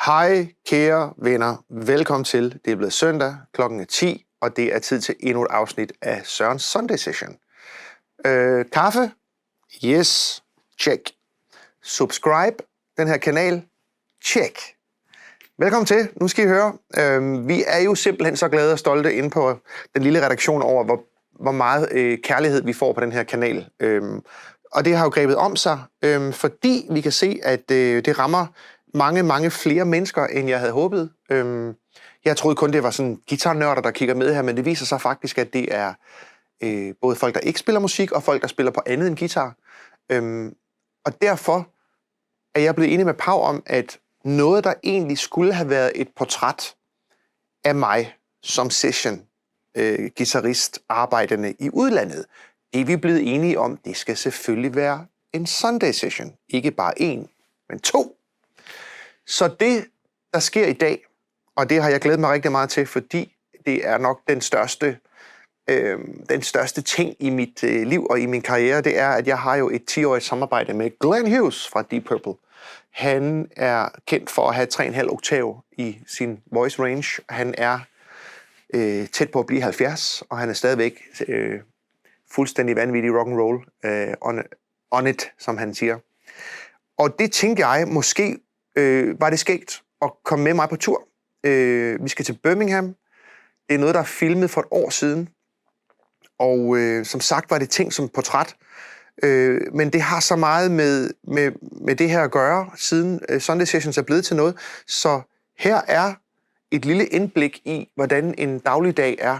Hej kære venner, velkommen til. Det er blevet søndag, klokken er 10, og det er tid til endnu et afsnit af Sørens Sunday Session. Kaffe? Yes. Check. Subscribe den her kanal? Check. Velkommen til. Nu skal I høre. Vi er jo simpelthen så glade og stolte inde på den lille redaktion over, hvor meget kærlighed vi får på den her kanal. Og det har jo grebet om sig, fordi vi kan se, at det rammer mange flere mennesker, end jeg havde håbet. Jeg troede kun, det var sådan guitarnørder, der kigger med her, men det viser sig faktisk, at det er både folk, der ikke spiller musik, og folk, der spiller på andet end guitar. Og derfor er jeg blevet enig med Pau om, at noget, der egentlig skulle have været et portræt af mig som session-guitarist arbejdende i udlandet, det er vi blevet enige om, det skal selvfølgelig være en Sunday Session. Ikke bare en, men to. Så det, der sker i dag, og det har jeg glædet mig rigtig meget til, fordi det er nok den største ting i mit liv og i min karriere, det er, at jeg har jo et 10-årigt samarbejde med Glenn Hughes fra Deep Purple. Han er kendt for at have 3,5 oktav i sin voice range. Han er tæt på at blive 70, og han er stadigvæk fuldstændig vanvittig rock'n'roll on it, som han siger. Og det tænkte jeg, måske var det skægt at komme med mig på tur. Vi skal til Birmingham. Det er noget, der er filmet for et år siden. Og som sagt var det ting som portræt. Men det har så meget med det her at gøre, siden Sunday Sessions er blevet til noget. Så her er et lille indblik i, hvordan en dagligdag er,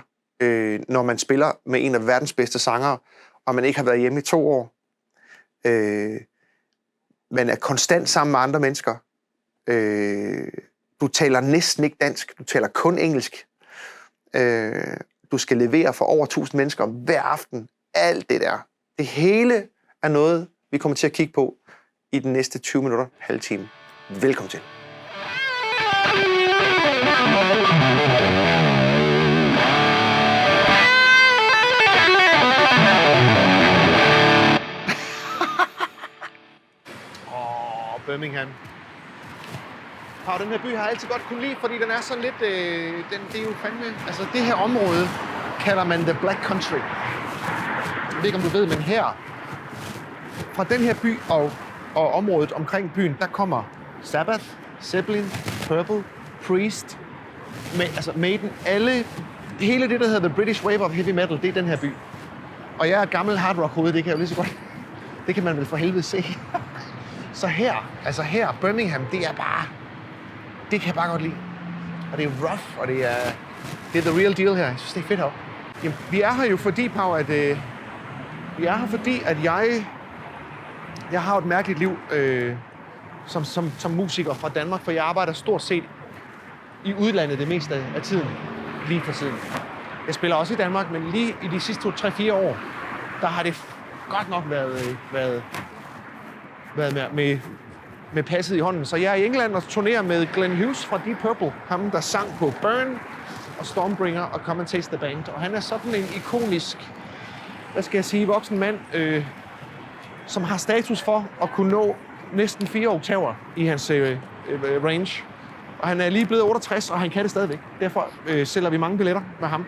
når man spiller med en af verdens bedste sangere, og man ikke har været hjemme i 2 år. Man er konstant sammen med andre mennesker. Du taler næsten ikke dansk, du taler kun engelsk. Du skal levere for over 1000 mennesker hver aften. Alt det der. Det hele er noget, vi kommer til at kigge på i den næste 20 minutter, halv time. Velkommen til. Birmingham. Pau, den her by har jeg altid godt kunne lide, fordi den er sådan lidt, det er jo fandme, altså det her område kalder man The Black Country. Jeg ved ikke, om du ved, men her, fra den her by og området omkring byen, der kommer Sabbath, Zeppelin, Purple, Priest, Maiden, hele det, der hedder The British Wave of Heavy Metal, det er den her by. Og jeg er gammel hard rock hoved, det kan jeg jo lige så godt, det kan man vel for helvede se. Så her, Birmingham, det kan jeg bare godt lide. Og det er rough, og det er the real deal her. Jeg synes, det er fedt her. Jamen, vi er her jo fordi, Pau, at jeg har et mærkeligt liv som musiker fra Danmark, for jeg arbejder stort set i udlandet det meste af tiden, lige for tiden. Jeg spiller også i Danmark, men lige i de sidste 2-3-4 år, der har det godt nok været med passet i hånden. Så jeg er i England og turnerer med Glenn Hughes fra Deep Purple. Ham, der sang på Burn og Stormbringer og Come and Taste the Band. Og han er sådan en ikonisk, voksen mand, som har status for at kunne nå næsten 4 oktaver i hans range. Og han er lige blevet 68, og han kan det stadigvæk. Derfor sælger vi mange billetter med ham.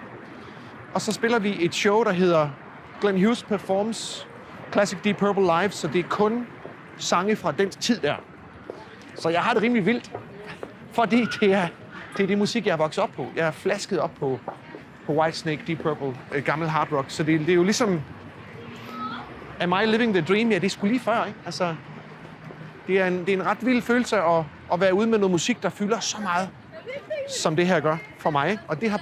Og så spiller vi et show, der hedder Glenn Hughes Performs Classic Deep Purple Live, så det er kun sange fra den tid der. Så jeg har det rimelig vildt, fordi det er det musik, jeg er vokset op på. Jeg er flasket op på Whitesnake, Deep Purple, gammel hard rock. Så det er jo ligesom, am I living the dream? Ja, det er sgu lige før, ikke? Altså, det er en ret vild følelse at være ude med noget musik, der fylder så meget, som det her gør for mig. Og det er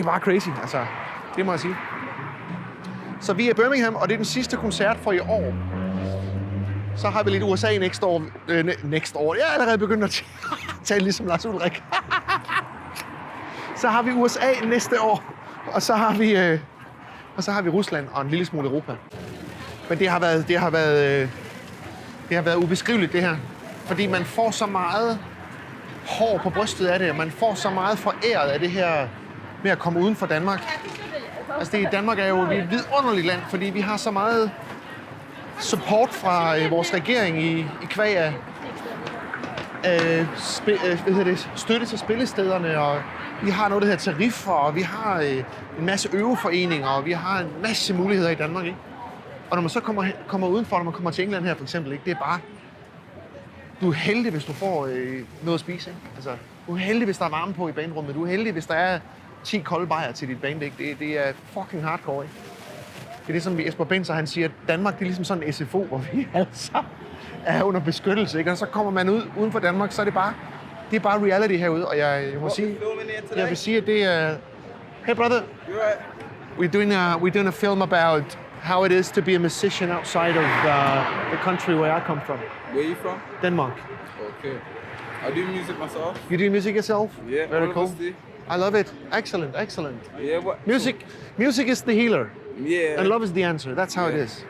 bare crazy, altså. Det må jeg sige. Så vi er i Birmingham, og det er den sidste koncert for i år. Så har vi lidt USA next år. Jeg er allerede begyndt at tale ligesom Lars Ulrik. Så har vi USA næste år, og så har vi Rusland og en lille smule Europa. Men det har været ubeskriveligt det her, fordi man får så meget hår på brystet af det, og man får så meget foræret af det her med at komme uden for Danmark. Altså Danmark er jo et vidunderligt land, fordi vi har så meget support fra vores regering i kvæg af støtte til spillestederne, og vi har noget, der hedder tariffer, og vi har en masse øveforeninger, og vi har en masse muligheder i Danmark, ikke? Og når man så kommer udenfor, når man kommer til England her for eksempel, ikke? Det er bare... Du er heldig, hvis du får noget at spise, ikke? Altså, du er heldig, hvis der er varme på i bandrummet. Du er heldig, hvis der er 10 kolde bajer til dit band, ikke? Det er fucking hardcore, ikke? Det er det, som Jesper Benzer, han siger, at Danmark det er ligesom sådan en SFO, hvor vi altså er under beskyttelse, ikke? Og så kommer man ud uden for Danmark, så er det er bare reality herude, og jeg vil sige, at det er... Hey brother, we're doing a film about how it is to be a musician outside of the country where I come from. Where are you from? Denmark. Okay. I do music myself. You do music yourself? Yeah, very all of cool. us do. I love it. Excellent. Yeah, what? Music is the healer. Yeah. And love is the answer. That's how it is.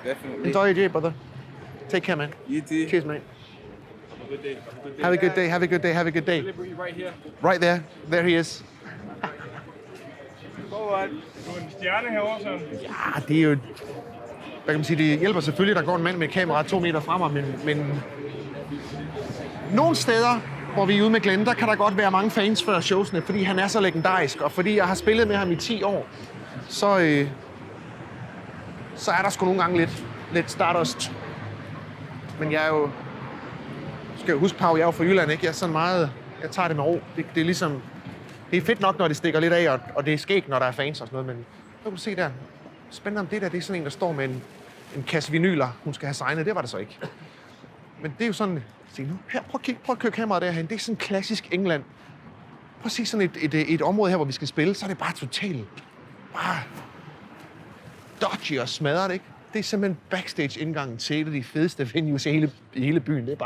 Definitely. Enjoy your day, brother. Take care, man. You too. Cheers, mate. Have a good day. Have a good day. Have a good day. Delivery right here. Right there. There he is. Forward. Du er en stjerne herovre, sådan. Ja, det er jo... Hvad kan man sige? Det hjælper selvfølgelig, der går en mand med et kamera 2 meter fra mig, men... Nogle steder, hvor vi er ude med Glenn, der kan der godt være mange fans før showsene, fordi han er så legendarisk, og fordi jeg har spillet med ham i 10 år, så er der sgu nogle gange lidt Stardust. Men jeg er jo... Skal jo huske, Pau, jeg er jo fra Jylland, ikke? Jeg er sådan meget... Jeg tager det med ro. Det er ligesom... Det er fedt nok, når det stikker lidt af, og det er skægt, når der er fans og sådan noget, men du kan se der. Spændende om det der, det er sådan en, der står med en kasse vinyler, hun skal have signet. Det var det så ikke. Men det er jo sådan... Se nu, her, prøv at køre kameraet derhen. Det er sådan klassisk England. Prøv at se sådan et område her, hvor vi skal spille, så er det bare totalt... Bare dodgy og smadret, ikke? Det er simpelthen backstage-indgangen til et af de fedeste venues i hele byen. Det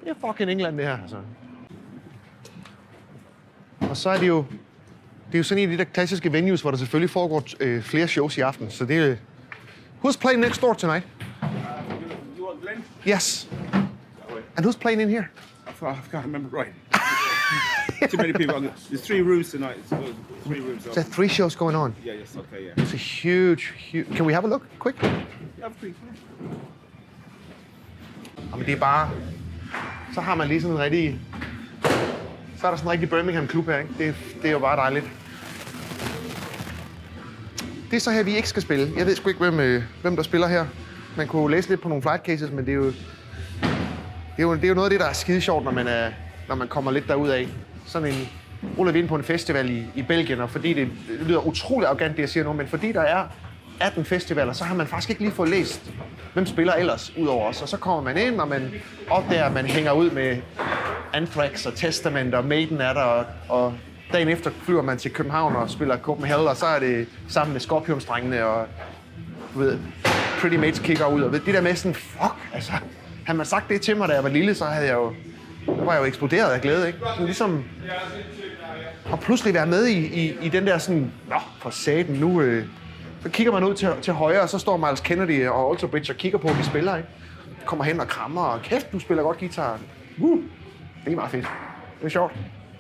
er fucking England, det her, altså. Og så er det jo sådan en af de der klassiske venues, hvor der selvfølgelig foregår flere shows i aften. Så det er... Who's playing next door tonight? You want Glenn? Yes. And who's playing in here? I can't remember right. Too many people. There's 3 rooms tonight. So 3 rooms. There's 3 shows going on. Yeah, yes, okay, yeah. It's a huge... Can we have a look, quick? Yeah, please. Jamen det er bare... Så har man lige sådan en rigtig... Så er der sådan en rigtig Birmingham-klub her, ikke? Det er jo bare dejligt. Det er så her, vi ikke skal spille. Jeg ved sgu ikke, hvem der spiller her. Man kunne læse lidt på nogle flight cases, men det er jo noget af det, der er skide sjovt, når man kommer lidt derudad. Sådan en... Ruller vi ind på en festival i Belgien, og fordi det lyder utroligt arrogant, det jeg siger nu, men fordi der er 18 festivaler, så har man faktisk ikke lige fået læst, hvem spiller ellers ud over os. Og så kommer man ind, og man opdager, at man hænger ud med Anthrax og Testament og Maiden er der, og dagen efter flyver man til København og spiller Copenhagen, og så er det sammen med Scorpions-drengene og du ved, Pretty Mates kigger ud. Og det der med sådan, fuck, altså, havde man sagt det til mig, da jeg var lille, så var jeg jo eksploderet af glæde, ikke? Så ligesom, og pludselig være med i den der sådan, nå, for satan, nu... Så kigger man ud til højre, og så står Miles Kennedy og Alter Bridge og kigger på, at vi spiller, ikke? Kommer hen og krammer, og kæft, du spiller godt guitar. Det er meget fedt. Det er sjovt.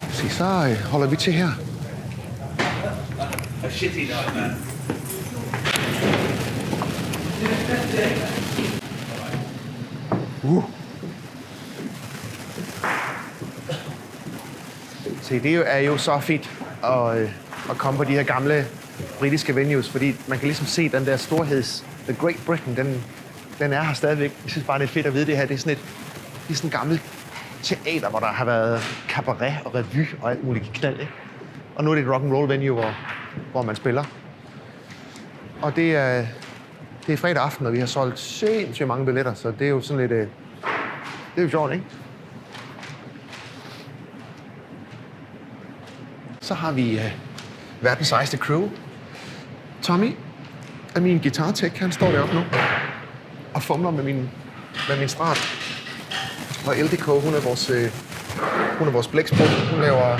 Se, så holder vi til her. A shitty night, man. Se, det er jo så fedt at komme på de her gamle britiske venues, fordi man kan ligesom se den der storheds, The Great Britain, den er her stadigvæk. Jeg synes bare, det er fedt at vide det her. Det er sådan et gammelt teater, hvor der har været cabaret og revy og alt muligt knald, ikke? Og nu er det et rock and roll venue, hvor man spiller. Og det er fredag aften, og vi har solgt sindssygt mange billetter, så det er jo sådan lidt... det er jo sjovt, ikke? Så har vi verdens sejeste crew. Tommy er min guitar-tech, han står deroppe nu og fumler med min strat. Og LDK, hun er vores blæksprog. Hun laver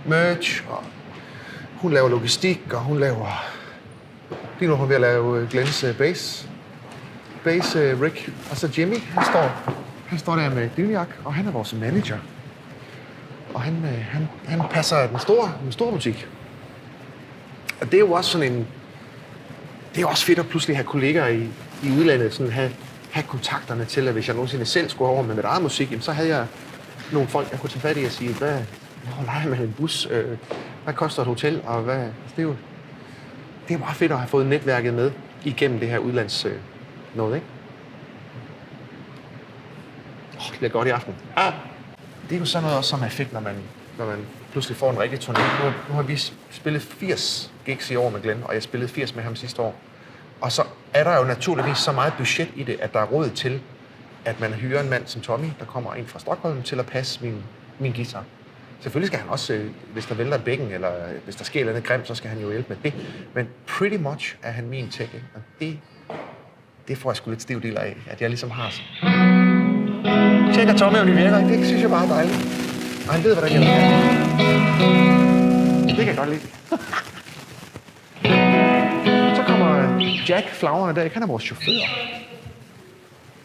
merch, og hun laver logistik, og hun laver... Lige nu er hun ved at lave Glens bass rig. Og så Jimmy, han står der med dynjak, og han er vores manager. Og han passer den store butik. Og det er jo også sådan en... Det er jo også fedt at pludselig have kolleger i udlandet, sådan have kontakterne til, at hvis jeg nogensinde selv skulle over med mit eget musik, så havde nogle folk, jeg kunne tage fat i og sige, hvor leger man en bus? Hvad koster et hotel? Og hvad? Altså, det er meget fedt at have fået netværket med igennem det her udlands noget, ikke? Det bliver godt i aften. Det er jo sådan noget også, som er fedt, når man pludselig får en rigtig turné. Nu har vi spillet 80 gigs i år med Glenn, og jeg spillede 80 med ham sidste år. Og så er der jo naturligvis så meget budget i det, at der er råd til, at man hyrer en mand som Tommy, der kommer ind fra Stockholm, til at passe min guitar. Selvfølgelig skal han også, hvis der vælter bækken, eller hvis der sker noget grimt, så skal han jo hjælpe med det. Men pretty much er han min tech, ikke? Og det får jeg sgu lidt stivdeler af, at jeg ligesom har sådan. Tjekker Tommy, om det virker, ikke? Det synes jeg bare er dejligt. Og han ved, hvordan jeg vil. Det kan jeg godt lide. Så kommer Jack flagrende der, ikke? Han er vores chauffør.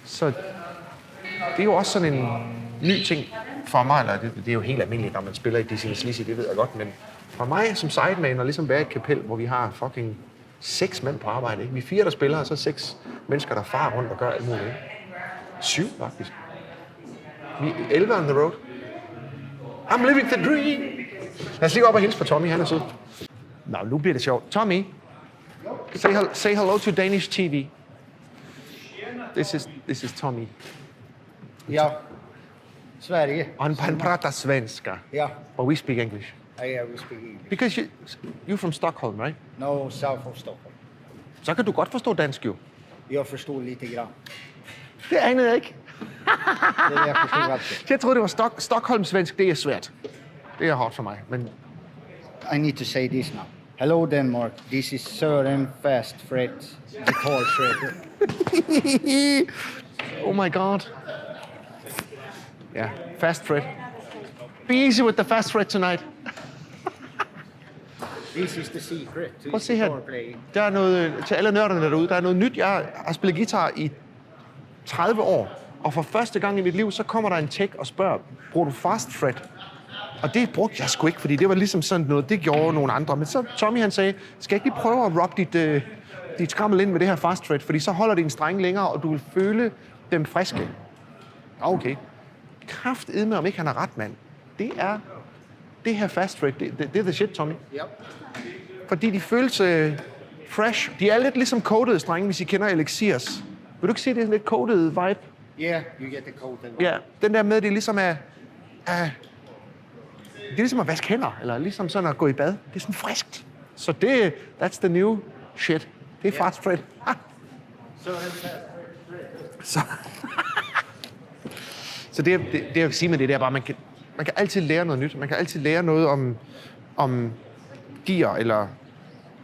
Så det er jo også sådan en ny ting for mig, eller det er jo helt almindeligt, når man spiller i Dizzy Miss Lizzy, det ved jeg godt, men for mig som sideman, og ligesom være et kapel, hvor vi har fucking 6 mænd på arbejde, ikke? Vi er 4, der spiller, og så 6 mennesker, der farer rundt og gør alt muligt, ikke? 7 faktisk. Vi er 11 on the road. I'm living the dream! Lad os lige op og hilse på Tommy, han er sød. Nå, nu bliver det sjovt. Tommy, say hello to Danish TV. This is Tommy. Ja, Sverige. Han pratar svenska. Ja, But we speak English. I will speak English. Because you're from Stockholm, right? No, south of Stockholm. Så kan du godt forstå dansk jo. Jag förstår lite grann. Det anede jeg ikke. Jag förstår allt. Jeg troede, det var Stockholm-svensk. Det er svært. Det er hårdt for mig, men... I need to say this now. Hello Denmark, this is Søren Fast Fred, guitar shredder. Oh my god. Yeah, fast Fred. Be easy with the fast Fred tonight. This is the secret to Prøv at se her. guitar playing. Der er noget, til alle nørderne derude, der er noget nyt. Jeg har spillet guitar i 30 år, og for første gang i mit liv, så kommer der en tech og spørger, bruger du fast Fred? Og det brugte jeg sgu ikke, fordi det var ligesom sådan noget, det gjorde nogle andre. Men så Tommy han sagde, skal jeg ikke lige prøve at rubbe dit skrammel ind med det her fast Fred, fordi så holder din strenge længere, og du vil føle dem friske. Okay. Kraftedme, om ikke han har ret, mand. Det her fast Fred, det er the shit, Tommy. Ja. Fordi de føles fresh. De er lidt ligesom coated strenge, hvis I kender Elixirs. Vil du ikke se, det er sådan lidt coated vibe? Yeah, you get the coat. Ja, den der med, det ligesom er... det er ligesom at vaske hænder, eller ligesom sådan at gå i bad. Det er sådan friskt. Så that's the new shit. Det er fast Fred. Så det jeg vil sige med det er bare, man kan altid lære noget nyt. Man kan altid lære noget om gear, eller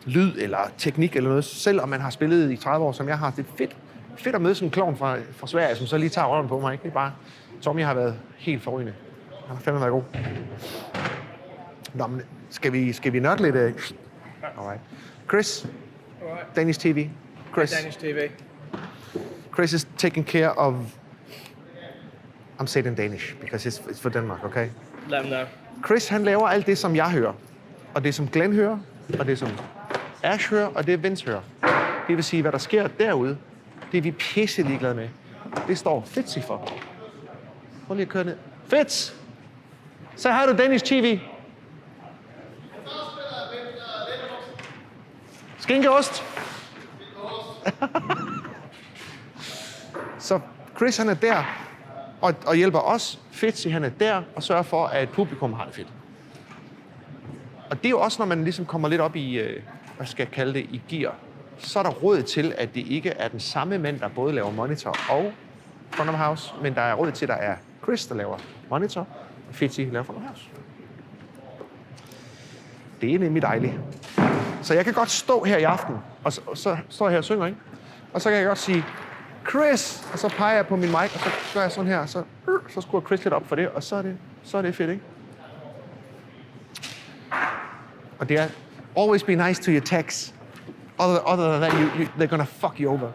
lyd, eller teknik, eller noget. Selvom man har spillet i 30 år, som jeg har. Det er fedt at møde sådan en klovn fra Sverige, som så lige tager røven på mig. Ikke? Det er bare, Tommy har været helt forrygende. Han har fandme været god. Nå, men skal vi nørde lidt? Alright. Chris, Alright. Danish TV. Chris. Danish TV. Chris is taking care of... I'm saying in Danish, because it's for Denmark, okay? Let them know. Chris, han laver alt det, som jeg hører. Og det, som Glenn hører. Og det, som Ash hører. Og det, Vince hører. Det vil sige, hvad der sker derude, det er vi pisse ligeglade med. Det står Fitzy for. Prøv lige at køre ned. Fitz! Så har du Danish TV. Skinkeost. Så Chris, han er der og hjælper os. Fitzy, han er der og sørger for, at publikum har det fedt. Og det er jo også, når man ligesom kommer lidt op i, hvad skal jeg kalde det, i gear, så er der råd til, at det ikke er den samme mand, der både laver monitor og front of house, men der er råd til, at der er Chris, der laver monitor, og Fitzy laver front of house. Det er nemlig dejligt. Så jeg kan godt stå her i aften, og så står jeg her og synger, ikke? Og så kan jeg godt sige, Chris! Og så peger jeg på min mic, og så gør jeg sådan her, og så skruer Chris lidt op for det, og så er det fedt, ikke? Og det er, always be nice to your techs. Other than that, they're gonna fuck you over.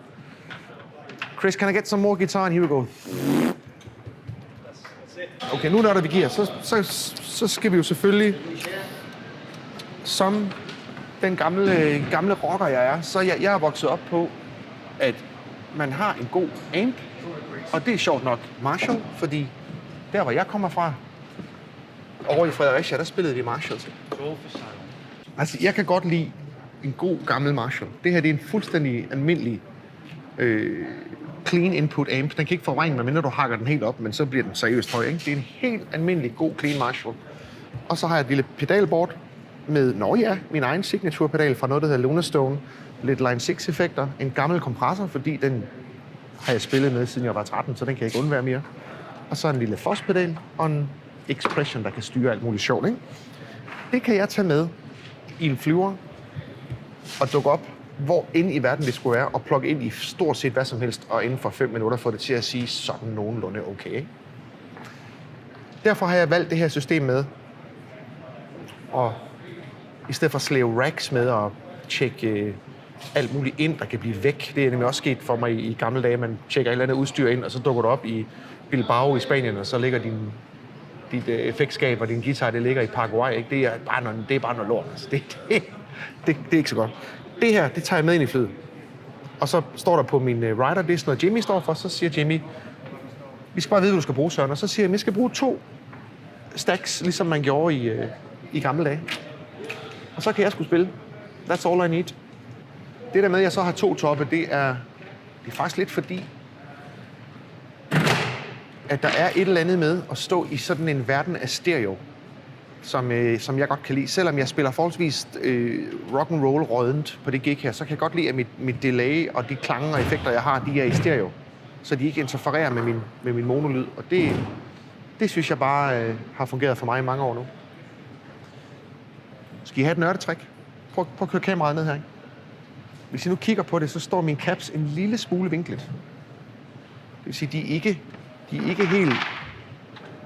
Chris, can I get some more guitar? And here we go. Okay, nu når vi giver, så skal vi jo selvfølgelig, som den gamle rocker jeg er, så jeg er vokset op på, at man har en god amp, og det er sjovt nok Marshall, fordi Der, hvor jeg kommer fra, over i Fredericia, der spillede de Marshalls. Altså, jeg kan godt lide en god gammel Marshall. Det her, det er en fuldstændig almindelig clean input amp. Den kan ikke forvrænge, medmindre du hakker den helt op, men så bliver den seriøst høj, ikke? Det er en helt almindelig god clean Marshall. Og så har jeg et lille pedalboard med, min egen signature-pedal fra noget, der hedder Luna Stone. Lidt Line 6-effekter. En gammel kompressor, fordi den har jeg spillet med, siden jeg var 13, så den kan jeg ikke undvære mere. Og så en lille Foss-pedal og en Expression, der kan styre alt muligt sjovt, ikke? Det kan jeg tage med i en flyver og dukke op, hvor inde i verden det skulle være, og plukke ind i stort set hvad som helst, og inden for 5 minutter få det til at sige sådan nogenlunde okay. Derfor har jeg valgt det her system med, og i stedet for at slæve racks med og tjekke alt muligt ind, der kan blive væk. Det er nemlig også sket for mig i gamle dage. Man tjekker et eller andet udstyr ind, og så dukker du op i Bilbao i Spanien, og så ligger dit effektskab og din guitar, det ligger i Paraguay. Ikke? Det er bare noget lort. Altså. Det er ikke så godt. Det her, det tager jeg med ind i flyet. Og så står der på min rider, det er sådan noget Jimmy står for, så siger Jimmy, vi skal bare vide, hvad du skal bruge, Søren. Og så siger jeg, jeg skal bruge 2 stacks, ligesom man gjorde i gamle dage. Og så kan jeg sgu spille. That's all I need. Det der med, at jeg så har 2 toppe, det er faktisk lidt fordi, at der er et eller andet med at stå i sådan en verden af stereo, som jeg godt kan lide. Selvom jeg spiller forholdsvis rock and roll rådent på det gig her, så kan jeg godt lide, at mit delay og de klange og effekter, jeg har, de er i stereo. Så de ikke interfererer med min monolyd. Og det synes jeg bare har fungeret for mig i mange år nu. Skal I have et nørdetrik? Prøv at køre kameraet ned her, ikke? Hvis I nu kigger på det, så står min caps en lille smule vinklet. Det vil sige, de er ikke helt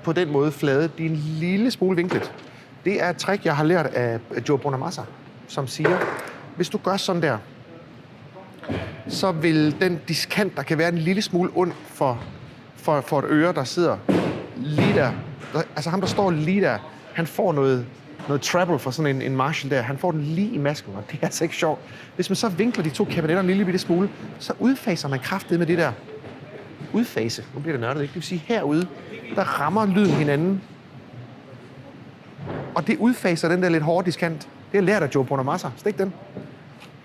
på den måde flade. De er en lille smule vinklet. Det er et trick, jeg har lært af Joe Bonamassa, som siger, hvis du gør sådan der, så vil den diskant, der kan være en lille smule ond for et øre, der sidder lige der. Altså ham, der står lige der, han får noget treble for sådan en Marshall der. Han får den lige i masken, og det er altså ikke sjovt. Hvis man så vinkler de 2 kabinetter en lille bitte smule, så udfaser man kraftigt med det der. Udfase. Nu bliver det nørdet, ikke? Det vil sige, herude, der rammer lyden hinanden. Og det udfaser den der lidt hårde diskant. Det har jeg lært af Joe Bonamassa. Stik den.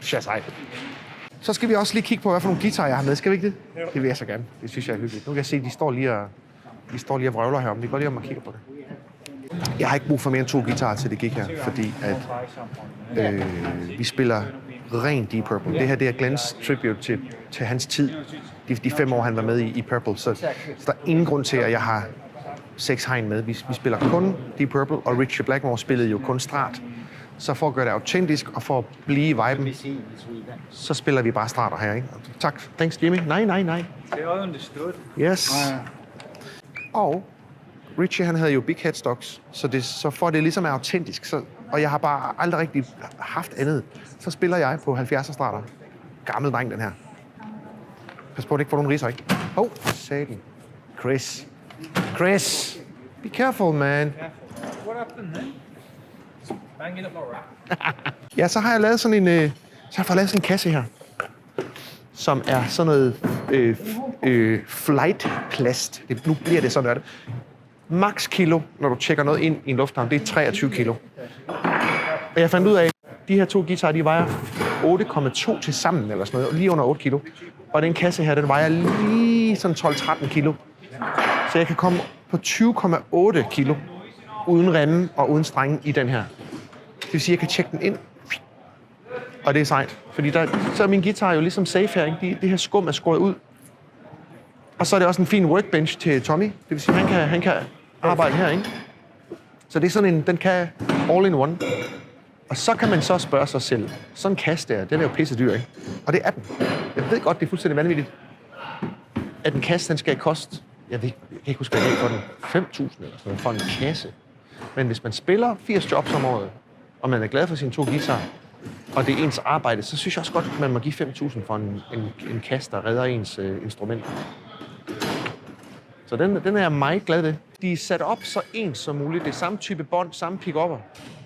Sej. Så skal vi også lige kigge på, hvad for nogle guitarer jeg har med. Skal vi ikke det? Jo. Det vil jeg så gerne. Det synes jeg er hyggeligt. Nu kan jeg se, at de står lige og vrøvler herom. Det er godt lige, om man kigger på det. Jeg har ikke brug for mere end 2 guitarer til det gik her, fordi at vi spiller ren Deep Purple. Det her, det er Glens tribute til hans tid. De 5 år, han var med i Purple. Så der er ingen grund til, at jeg har 6 hegn med. Vi spiller kun Deep Purple, og Richard Blackmore spillede jo kun Strat. Så for at gøre det autentisk og for at blive i viben, så spiller vi bare Strater her, ikke? Tak. Thanks, Jimmy. Nej. Det er understood. Yes. Og Richie, han havde jo big headstocks, så for at det ligesom er autentisk, og jeg har bare aldrig rigtig haft andet, så spiller jeg på 70'er Strater. Gammel dreng, den her. Pas på, at det ikke får nogen riser, ikke? Satan. Chris, be careful, man. What happened then? Banging up my rap. Ja, så har jeg lavet sådan en, lavet sådan en kasse her, som er sådan noget flight plast. Nu bliver det sådan, det. Max kilo, når du tjekker noget ind i en lufthavn, det er 23 kilo. Og jeg fandt ud af, at de her 2 guitarer, de vejer 8,2 til sammen, eller sådan noget, lige under 8 kilo. Og den kasse her, den vejer lige sådan 12-13 kilo. Så jeg kan komme på 20,8 kilo uden remme og uden strenge i den her. Det vil sige, at jeg kan tjekke den ind, og det er sejt. Fordi så er min guitar jo ligesom safe her, ikke? Det her skum er skåret ud. Og så er det også en fin workbench til Tommy. Det vil sige, at han kan arbejde her, ikke? Så det er sådan den kan all in one. Og så kan man så spørge sig selv, sådan en kasse der, den er jo pisse dyr, ikke? Og det er den. Jeg ved godt, det er fuldstændig vanvittigt, at en kasse, den skal koste, jeg kan ikke huske, hvad jeg for den, 5.000 eller sådan noget, for en kasse. Men hvis man spiller 80 jobs om året, og man er glad for sine 2 guitarer, og det er ens arbejde, så synes jeg også godt, at man må give 5.000 for en kasse, der redder ens instrument. Så den er jeg meget glad ved. De er sat op så ens som muligt. Det er samme type bånd, samme pick-upper.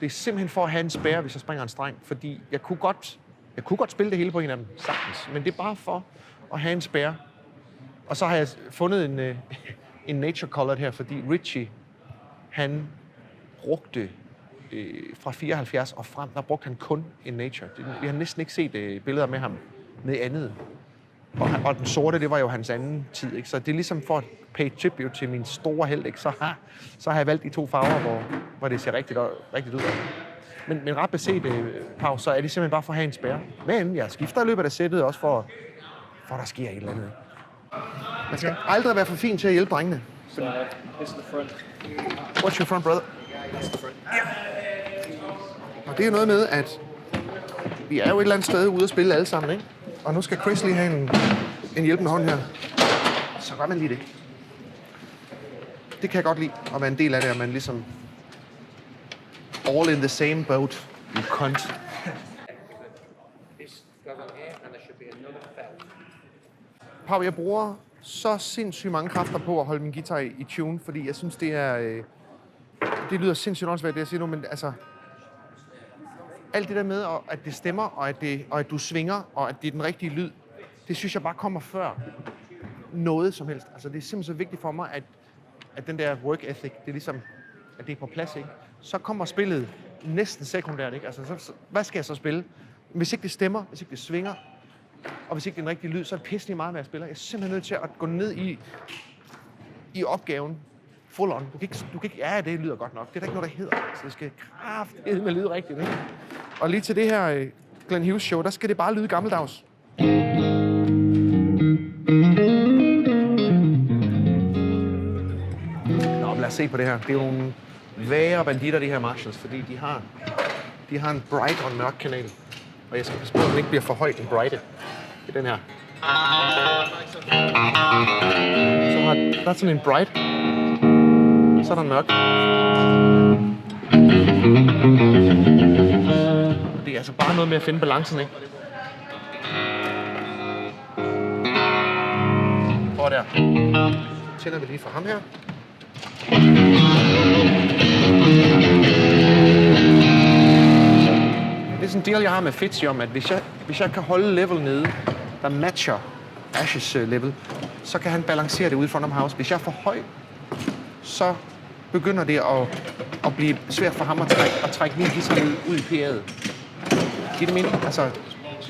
Det er simpelthen for at have en spærre, hvis jeg springer en streng. Fordi jeg kunne godt spille det hele på en af dem, sagtens. Men det er bare for at have en spærre. Og så har jeg fundet en Nature Colored her, fordi Richie, han brugte fra 74 og frem, der brugte han kun en Nature. Vi har næsten ikke set billeder med ham med andet. Og den sorte, det var jo hans anden tid, ikke? Så det er ligesom for at pay tribute til min store held, ikke? Så har jeg valgt de 2 farver, hvor det ser rigtigt ud. Men ret beset, Pau, så er det simpelthen bare for at have en spærre. Men jeg skifter i løbet af sættet også for der sker et eller andet. Man skal aldrig være for fin til at hjælpe drengene. So this is the front. What's your front, brother? That's the front. Og det er jo noget med, at vi er jo et eller andet sted ude at spille alle sammen, ikke? Og nu skal Chris lige have en hjælpende hånd her. Så gør man lige det. Det kan jeg godt lide, at være en del af det, at man ligesom all in the same boat, you cunt. Pau, jeg bruger så sindssygt mange kræfter på at holde min guitar i tune, fordi jeg synes, det er... det lyder sindssygt åndssvagt, det jeg siger nu, men altså... Alt det der med, at det stemmer, og at du svinger, og at det er den rigtige lyd, det synes jeg bare kommer før noget som helst. Altså, det er simpelthen så vigtigt for mig, at den der work ethic, det er ligesom, at det er på plads, ikke? Så kommer spillet næsten sekundært, ikke? Altså, hvad skal jeg så spille? Hvis ikke det stemmer, hvis ikke det svinger, og hvis ikke det er den rigtige lyd, så er det pisselig meget, hvad jeg spiller. Jeg er simpelthen nødt til at gå ned i opgaven full on. Du kan ikke, ja, det lyder godt nok. Det er der ikke noget, der hedder. Så det skal kraftedeme lyde rigtigt, ikke? Og lige til det her Glenn Hughes show, der skal det bare lyde gammeldags. Nå, lad os se på det her. Det er jo nogle værre banditter, de her Marshalls, fordi de har en bright og en mørk kanal. Og jeg skal passe på, at den ikke bliver for højt, den brighte. Det er den her. Så der er sådan en bright. Så er der en mørk. Og det er altså bare noget med at finde balancen, ikke? Og der. Tænder vi lige for ham her. Det er sådan en deal, jeg har med Fitzy om, at hvis jeg kan holde level nede, der matcher Ash's level, så kan han balancere det ude i front of house. Hvis jeg er for høj, så begynder det at blive svært for ham at trække min guitar ud i PA'et. Giver det mening? Altså,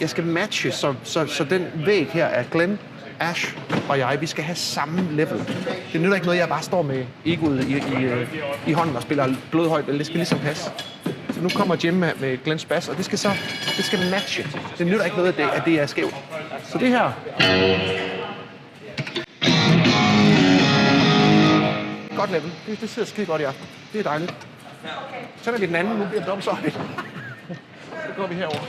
jeg skal matche, så den væg her er Glenn, Ash og jeg, vi skal have samme level. Det nytter ikke noget, jeg bare står med egoet i hånden og spiller blodhøjt, eller det skal ligesom passe. Så nu kommer Jim med Glenns bass, og det skal matche. Det nytter ikke noget, at det er skævt. Så det her... Godt level. Det sidder skide godt i aften. Det er dejligt. Så er vi den anden. Nu bliver det dobbelt så højt. Så går vi herover.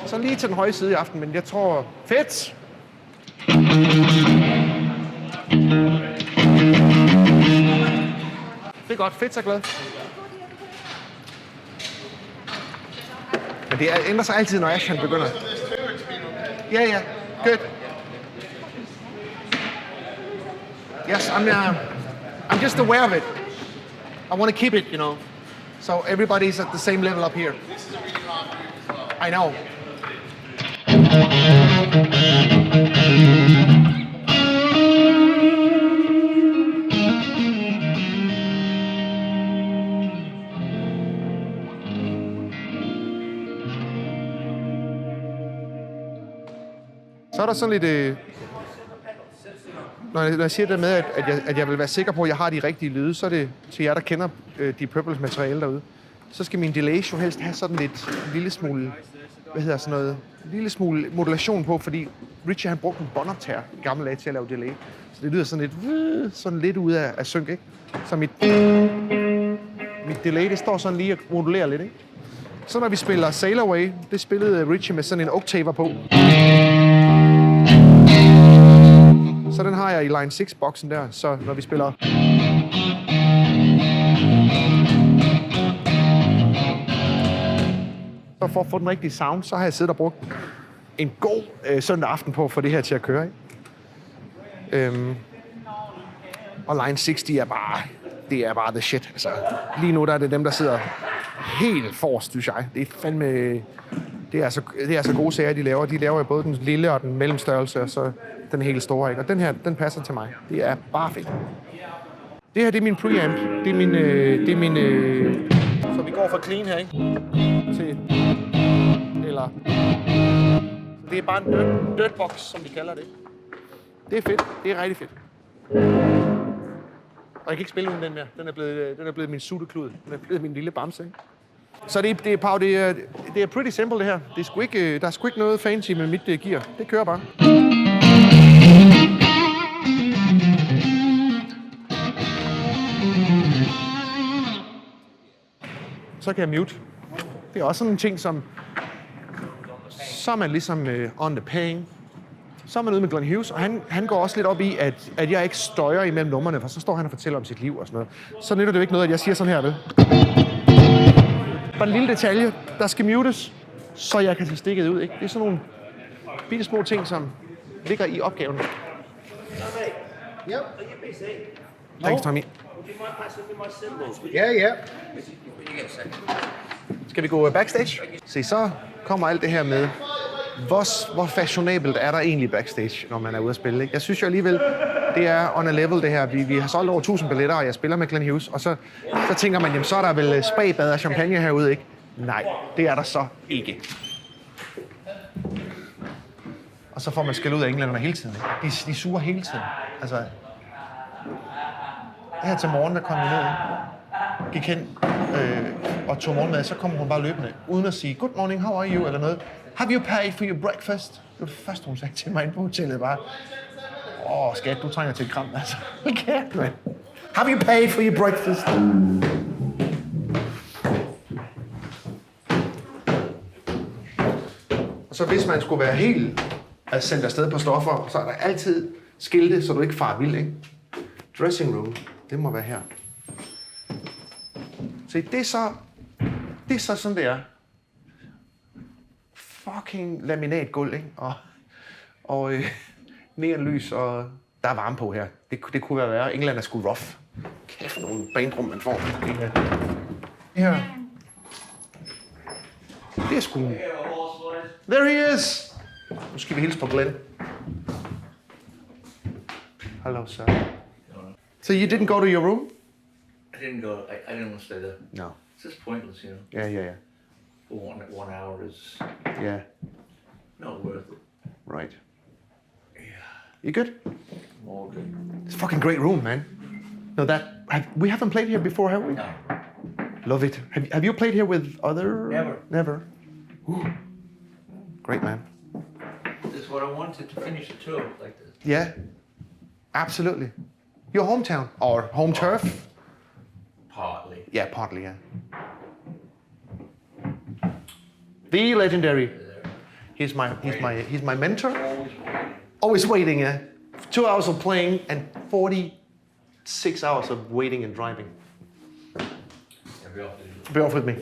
Så lige til den høje side i aften, men jeg tror... Fedt! Det er godt. Fedt, så glad. Men det ændrer sig altid, når Ash han begynder. Ja, ja. Good. Yes, I'm just aware of it. I want to keep it, you know. So everybody's at the same level up here. I know. Så er der sådan lidt... Når jeg siger det med, at jeg vil være sikker på, at jeg har de rigtige lyde, så er det til jer, der kender Deep Purples materiale derude. Så skal min delay jo helst have sådan lidt lille smule... lille smule modulation på, fordi Richie han brugte en båndoptager i gamle dage til at lave delay. Så det lyder sådan lidt ude af sync, ikke? Så mit delay, det står sådan lige og modulerer lidt, ikke? Så når vi spiller Sail Away, det spillede Richie med sådan en octaver på. Så den har jeg i line 6-boksen der, så når vi spiller... Så for at få den rigtige sound, så har jeg siddet og brugt en god søndag aften på at få det her til at køre, ikke? Og Line 60 er bare the shit. Altså, lige nu der er det dem, der sidder helt forrest, synes jeg. Det er fandme... Det er altså gode sager, de laver. De laver jo både den lille og den mellemstørrelse, og så den helt store, ikke? Og den her, den passer til mig. Det er bare fedt. Det her, det er min preamp. Det er min... Så vi går fra clean her, ikke? Til... Eller... Det er bare en dirtbox, som vi kalder det. Det er fedt. Det er rigtig fedt. Og jeg kan ikke spille uden den mere. Den er blevet min sutteklud. Den er blevet min lille bamse, ikke? Så det er pretty simple, det her. Det er der er sgu ikke noget fancy med mit gear. Det kører bare. Så kan jeg mute. Det er også sådan en ting, som... Så er man ligesom on the paying. Så er man ude med Glenn Hughes, og han går også lidt op i, at jeg ikke støjer imellem numrene, for så står han og fortæller om sit liv og sådan noget. Så nytter det jo ikke noget, at jeg siger sådan her, vel? Bare en lille detalje, der skal mutes, så jeg kan tage stikket ud, ikke? Det er sådan nogle bitte små ting, som ligger i opgaven. Thanks, Tommy. Yeah. Skal vi gå backstage? Se, så kommer alt det her med, hvor fashionabelt er der egentlig backstage, når man er ude at spille, ikke? Jeg synes jo alligevel, det er on a level, det her. Vi har solgt over 1000 billetter, og jeg spiller med Glenn Hughes, og så tænker man, jamen så er der vel spabad og champagne herude, ikke? Nej, det er der så ikke. Og så får man skæld ud af englænderne hele tiden. De suger hele tiden. Altså, her til morgen, der kom vi ned, gik hen og tog morgenmad, så kommer hun bare løbende, uden at sige, good morning, how are you, eller noget. Have you paid for your breakfast? Det var det første, hun sagde til mig inde på hotellet, bare, skat, du trænger til et kram, altså. Kæft, man. Have you paid for your breakfast? Og så hvis man skulle være helt sendt afsted på stoffer, så er der altid skilte, så du ikke farer vild, ikke? Dressing room, det må være her. Se, det er så sådan, det er. Fucking laminatgulv, ikke? Og neonlys, og der er varme på her. Det kunne være værre. England er sgu rough. Kæft, nogle bandrum, man får. Her. Det er sgu... There he is! Nu skal vi hilse på Glenn. Hello, sir. So you didn't go to your room? I didn't go. I didn't want to stay there. No. It's just pointless, you know. Yeah. For one hour is Yeah. not worth it. Right. Yeah. You good? I'm all good. It's a fucking great room, man. No, we haven't played here before, have we? No. Love it. Have you played here with other? Never. Never. Ooh. Great, man. This is what I wanted to finish a tour like this. Yeah. Absolutely. Your hometown or home turf? Partly. Yeah, partly. Yeah. The legendary. He's my mentor. Always waiting. Yeah. 2 hours of playing and 46 hours of waiting and driving. Be off with me.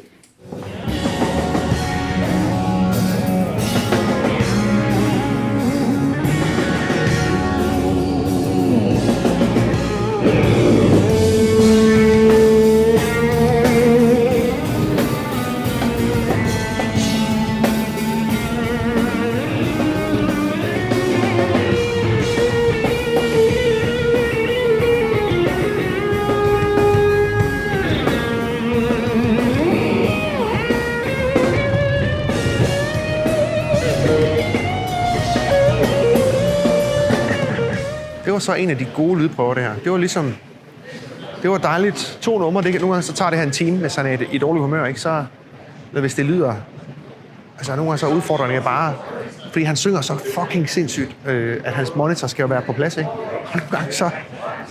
Det var så en af de gode lydprøver, det her. Det var ligesom... Det var dejligt. 2 numre. Nogle gange så tager det her en time, hvis han er i dårlig humør, ikke? Så... Hvis det lyder... Altså, nogle gange så er udfordringen bare... Fordi han synger så fucking sindssygt, at hans monitor skal jo være på plads, ikke? Og nogle gange så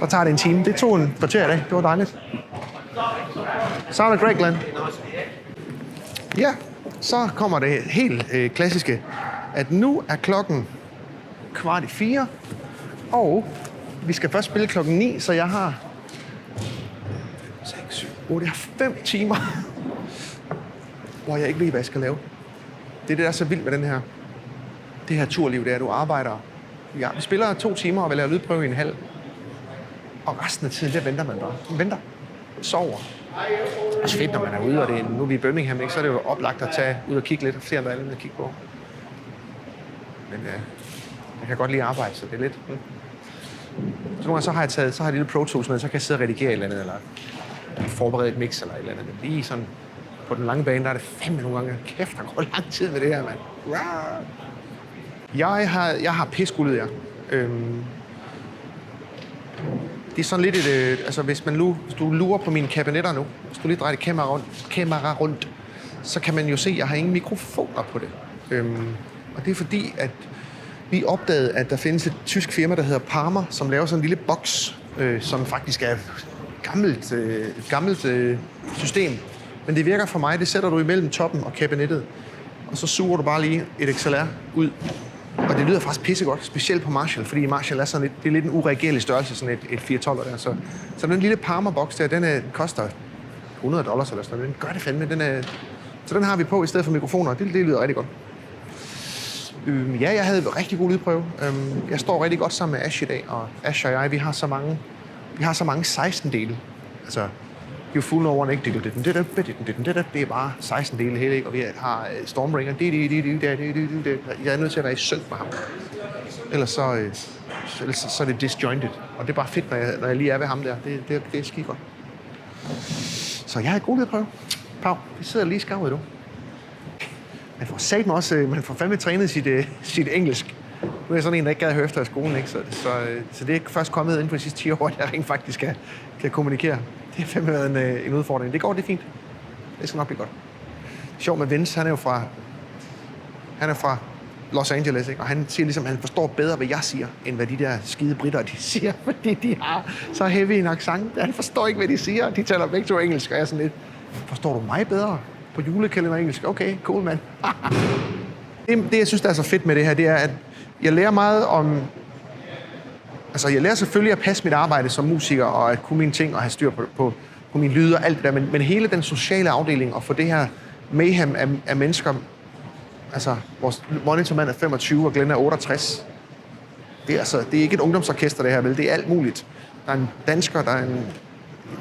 tager det en time. Det tog en kvarter i dag. Det var dejligt. Sounded great, Glenn. Ja, så kommer det helt klassiske, at nu er klokken 3:15, og vi skal først spille klokken 9, så jeg har 6, 7, 8, jeg har 5 timer, hvor jeg ikke ved, hvad jeg skal lave. Det er det, der er så vildt med det her turliv, det er, at du arbejder Ja, vi spiller 2 timer og vil lave lydprøve i en halv. Og resten af tiden, der venter man bare. Man venter. Sover. Det er også fedt, når man er ude, og nu er vi i Birmingham, ikke? Så er det jo oplagt at tage ud og kigge lidt, og se, om der er andet at kigge på. Men jeg kan godt lide at arbejde, så det er lidt... Så nogle gange så har jeg et lille Pro Tools med, så kan jeg sidde og redigere et eller andet, eller forberede et mix eller et eller andet. Men lige sådan på den lange bane, der er det fandme nogle gange. Kæft, der går lang tid med det her, mand. Jeg har piskuldet jer. Det er sådan lidt et... altså, hvis du lurer på mine kabinetter nu, hvis du lige drejer det kamera rundt, så kan man jo se, at jeg har ingen mikrofoner på det. Og det er fordi, at vi opdagede, at der findes et tysk firma, der hedder Parmer, som laver sådan en lille boks, som faktisk er et gammelt system. Men det virker for mig, det sætter du imellem toppen og kabinettet, og så suger du bare lige et XLR ud. Og det lyder faktisk pissegodt, specielt på Marshall, fordi Marshall er sådan lidt, det er lidt en uregerlig størrelse, sådan et 412 der. Så den lille Parmer-boks der, den koster $100 eller sådan noget. Den gør det fandme. Så den har vi på i stedet for mikrofoner, det lyder rigtig godt. Ja, jeg havde en rigtig god lydprøve. Jeg står rigtig godt sammen med Ash i dag, og Ash og jeg, vi har så mange 16-dele. Altså, you fool no one, ikke? Det er bare 16 dele hele, ikke? Og vi har Stormbringer. Jeg er nødt til at være i synk med ham. Ellers så er det disjointed. Og det er bare fedt, når jeg lige er ved ham der. Det er skide godt. Så jeg har en god lydprøve. Pau, vi sidder lige i skavet, du. Man får fandme trænet sit engelsk. Nu er jeg sådan en, der ikke gad høre efter i skolen, ikke? Så det er først kommet inden for de sidste 10 år, at jeg rent faktisk kan kommunikere. Det har fandme været en udfordring. Det er fint. Det skal nok blive godt. Sjov med Vince, han er fra Los Angeles, ikke? Og han siger ligesom, at han forstår bedre, hvad jeg siger, end hvad de der skide britter, de siger, fordi de har så heavy en accent. Han forstår ikke, hvad de siger. De taler begge to engelsk, og jeg er sådan lidt, forstår du mig bedre på julekalender engelsk? Okay, cool, mand. Det, jeg synes, der er så fedt med det her, det er, at jeg lærer meget om... Altså, jeg lærer selvfølgelig at passe mit arbejde som musiker, og at kunne mine ting, og have styr på mine lyde og alt det der, men hele den sociale afdeling, og få det her mayhem af mennesker... Altså, vores monitormand er 25, og Glenn er 68. Det er ikke et ungdomsorkester, det her, vel? Det er alt muligt. Der er en dansker, der er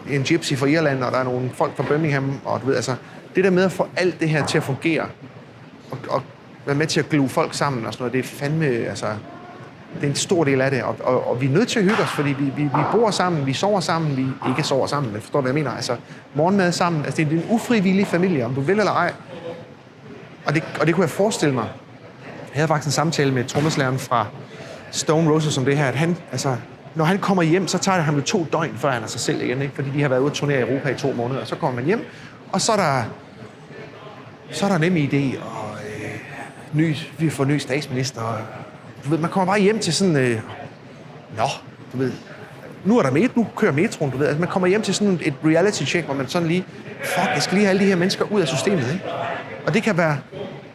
en gypsy fra Irland, og der er nogle folk fra Birmingham, og du ved, altså... Det der med at få alt det her til at fungere, og være med til at glue folk sammen og sådan noget, det er fandme, altså... Det er en stor del af det, og vi er nødt til at hygge os, fordi vi bor sammen, vi sover sammen, vi ikke sover sammen, men forstår du, hvad jeg mener? Altså, morgenmad sammen, altså det er en ufrivillig familie, om du vil eller ej. Og det kunne jeg forestille mig. Jeg havde faktisk en samtale med trommeslageren fra Stone Roses om det her, at han, altså, når han kommer hjem, så tager det ham jo 2 døgn, før han er sig selv igen, ikke? Fordi de har været ude at turnere i Europa i 2 måneder, og så kommer man hjem, og så er der nem idé, og vi får ny statsminister, og du ved, man kommer bare hjem til sådan, du ved, nu kører metroen, du ved, altså man kommer hjem til sådan et reality check, hvor man sådan lige, jeg skal lige have alle de her mennesker ud af systemet, ikke? Og det kan være,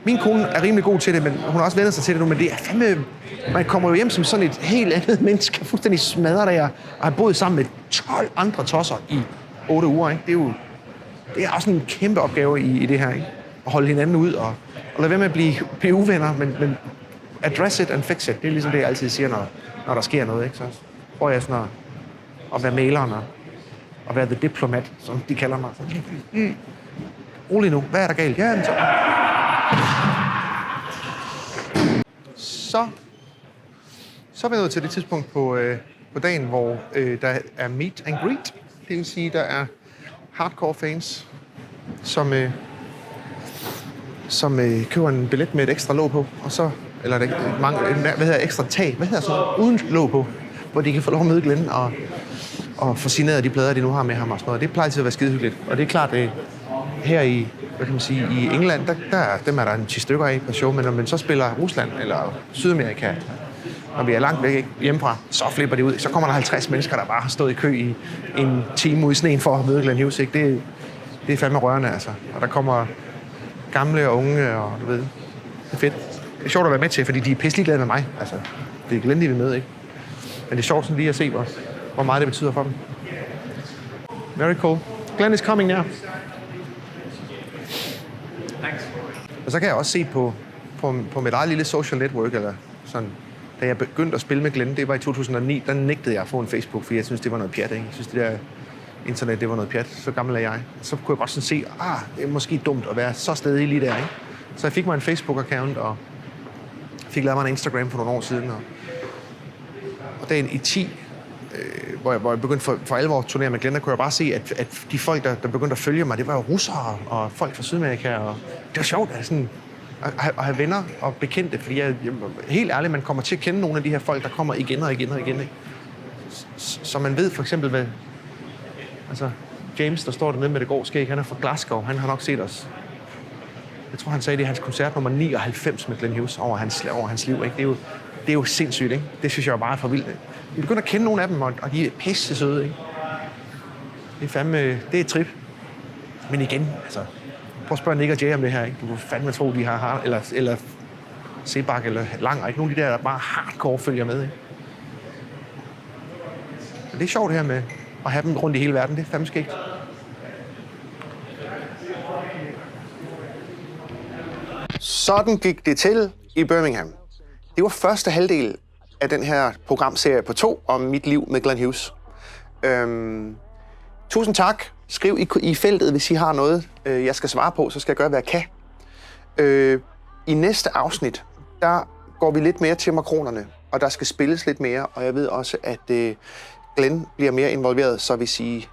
min kone er rimelig god til det, men hun har også vendt sig til det nu, men det er fandme, man kommer jo hjem som sådan et helt andet menneske, fuldstændig smadret af, og har boet sammen med 12 andre tosser i 8 uger, ikke? Det er også en kæmpe opgave i det her, ikke? At holde hinanden ud, og lade være med at blive uvenner, men address it and fix it. Det er ligesom det, jeg altid siger, når der sker noget, ikke? Så prøver jeg sådan at være maleren og være the diplomat, som de kalder mig. Rolig nu. Hvad er der galt? Ja, så er vi nået til det tidspunkt på dagen, hvor der er meet and greet. Det vil sige, der er hardcore fans, som køber en billet med et ekstra låg på, og så ekstra tag, uden låg på, hvor de kan få lov at møde Glenn og få signeret de plader, de nu har med ham og sådan noget. Det plejer til at være skidehyggeligt. Og det er klart, her i England, dem er der en 10 stykker af på show, men når man så spiller Rusland eller Sydamerika, når vi er langt væk hjemmefra, så flipper de ud. Så kommer der 50 mennesker, der bare har stået i kø i en time ude i sneen for at møde Glenn Hughes. Det er fandme rørende, altså. Og der kommer gamle og unge, og du ved, det er fedt. Det er sjovt at være med til, fordi de er pisselig glade med mig. Altså, det er Glenn, de vil med, ikke? Men det er sjovt sådan lige at se, hvor meget det betyder for dem. Very cool. Glenn is coming now. Thanks. Og så kan jeg også se på mit eget lille social network, eller sådan da jeg begyndte at spille med Glenn, det var i 2009, der nægtede jeg at få en Facebook, fordi jeg synes, det var noget pjat, ikke? Jeg synes, det der internet, det var noget pjat. Så gammel er jeg. Så kunne jeg godt sådan se, det er måske dumt at være så stedig lige der, ikke? Så jeg fik mig en Facebook-account, og fik lavet mig en Instagram for nogle år siden, og dagen i 10, hvor jeg begyndte for alvor at turnere med Glenn, der kunne jeg bare se, at de folk, der begyndte at følge mig, det var jo russere og folk fra Sydamerika, og det var sjovt at have venner og bekendte, fordi jeg helt ærligt, man kommer til at kende nogle af de her folk, der kommer igen og igen og igen, ikke? Så man ved for eksempel, hvad... Altså, James, der står dernede med det grå skæg, han er fra Glasgow, han har nok set os. Jeg tror, han sagde, det er hans koncert nummer 99 med Glenn Hughes over hans liv, ikke? Det er jo sindssygt, ikke? Det synes jeg er bare for vildt. Vi begynder at kende nogle af dem, og de er pisse søde, ikke? Det er fandme... Det er et trip. Men igen, altså... Prøv at spørge Nick og Jay om det her, ikke? Du kan fandme tro, de har eller Sebak eller Lang, ikke? Nogle af de der bare hardcore følger med, ikke? Men det er sjovt det her med at have dem rundt i hele verden. Det er fandme skægt. Sådan gik det til i Birmingham. Det var første halvdel af den her programserie på 2 om mit liv med Glenn Hughes. Tusind tak. Skriv i feltet, hvis I har noget, jeg skal svare på, så skal jeg gøre, hvad jeg kan. I næste afsnit, der går vi lidt mere til makronerne, og der skal spilles lidt mere, og jeg ved også, at Glenn bliver mere involveret, så hvis I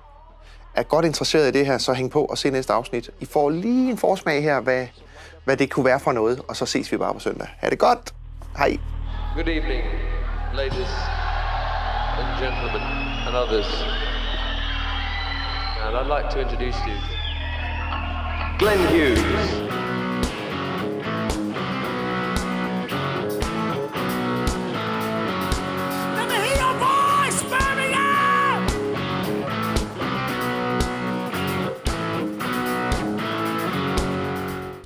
er godt interesseret i det her, så hæng på og se næste afsnit. I får lige en forsmag her, hvad det kunne være for noget, og så ses vi bare på søndag. Ha' det godt. Hej. Good evening, ladies and gentlemen and others. And I'd like to introduce you, Glenn Hughes.